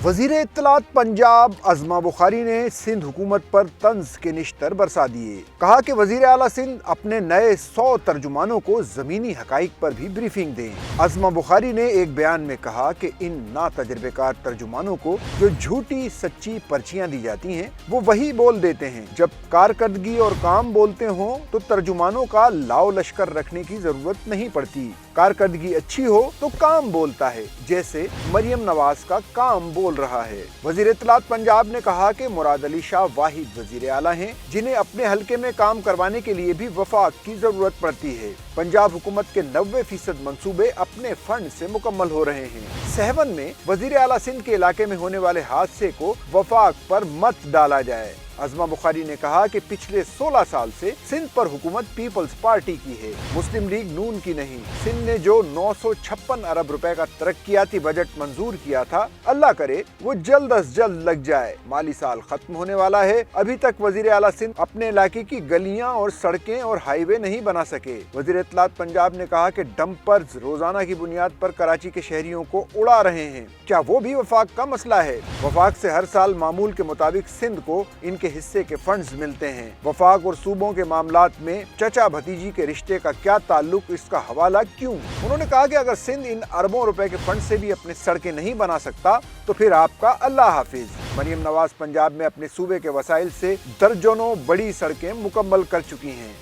वजीर इत्तलात पंजाब अज़मा बुखारी ने सिंध हुकूमत पर तंज के निश्तर बरसा दिए। कहा कि वजीर आला सिंध अपने नए 100 तर्जुमानों को जमीनी हकाइक पर भी ब्रीफिंग दें। अज़मा बुखारी ने एक बयान में कहा कि इन नातजुर्बेकार तर्जुमानों को जो झूठी सच्ची पर्चियां दी जाती हैं वो वही बोल देते हैं। जब कारकर्दगी और काम बोलते हों तो तर्जुमानों का लाओ लश्कर रखने की जरूरत नहीं पड़ती। कारकर्दगी अच्छी हो तो काम बोलता है, जैसे मरियम नवाज का काम बोल रहा है। वजीर इत्तलात पंजाब ने कहा कि मुराद अली शाह वाहिद वजीर आला हैं जिन्हें अपने हलके में काम करवाने के लिए भी वफाक की जरूरत पड़ती है। पंजाब हुकूमत के 90% मंसूबे अपने फंड से मुकम्मल हो रहे हैं। सहवन में वजीर आला सिंध के इलाके में होने वाले हादसे को वफाक पर मत डाला जाए। अज़मा बुखारी ने कहा कि पिछले 16 साल से सिंध पर हुकूमत पीपल्स पार्टी की है, मुस्लिम लीग नून की नहीं। सिंध ने जो 956 अरब रुपए का तरक्याती बजट मंजूर किया था, अल्लाह करे वो जल्द अज जल्द लग जाए। माली साल खत्म होने वाला है, अभी तक वजीर आला सिंध अपने इलाके की गलियां और सड़कें और हाईवे नहीं बना सके। वजीर इत्तलात पंजाब ने कहा कि डंपर्स रोजाना की बुनियाद पर कराची के शहरियों को उड़ा रहे हैं। क्या वो भी वफाक का मसला है? वफाक से हर साल मामूल के मुताबिक सिंध को इनके हिस्से के फंड्स मिलते हैं। वफाक और सूबों के मामलात में चचा भतीजी के रिश्ते का क्या ताल्लुक, इसका हवाला क्यों? उन्होंने कहा कि अगर सिंध इन अरबों रुपए के फंड से भी अपने सड़कें नहीं बना सकता तो फिर आपका अल्लाह हाफिज। मरियम नवाज पंजाब में अपने सूबे के वसाइल से दर्जनों बड़ी सड़कें मुकम्मल कर चुकी हैं।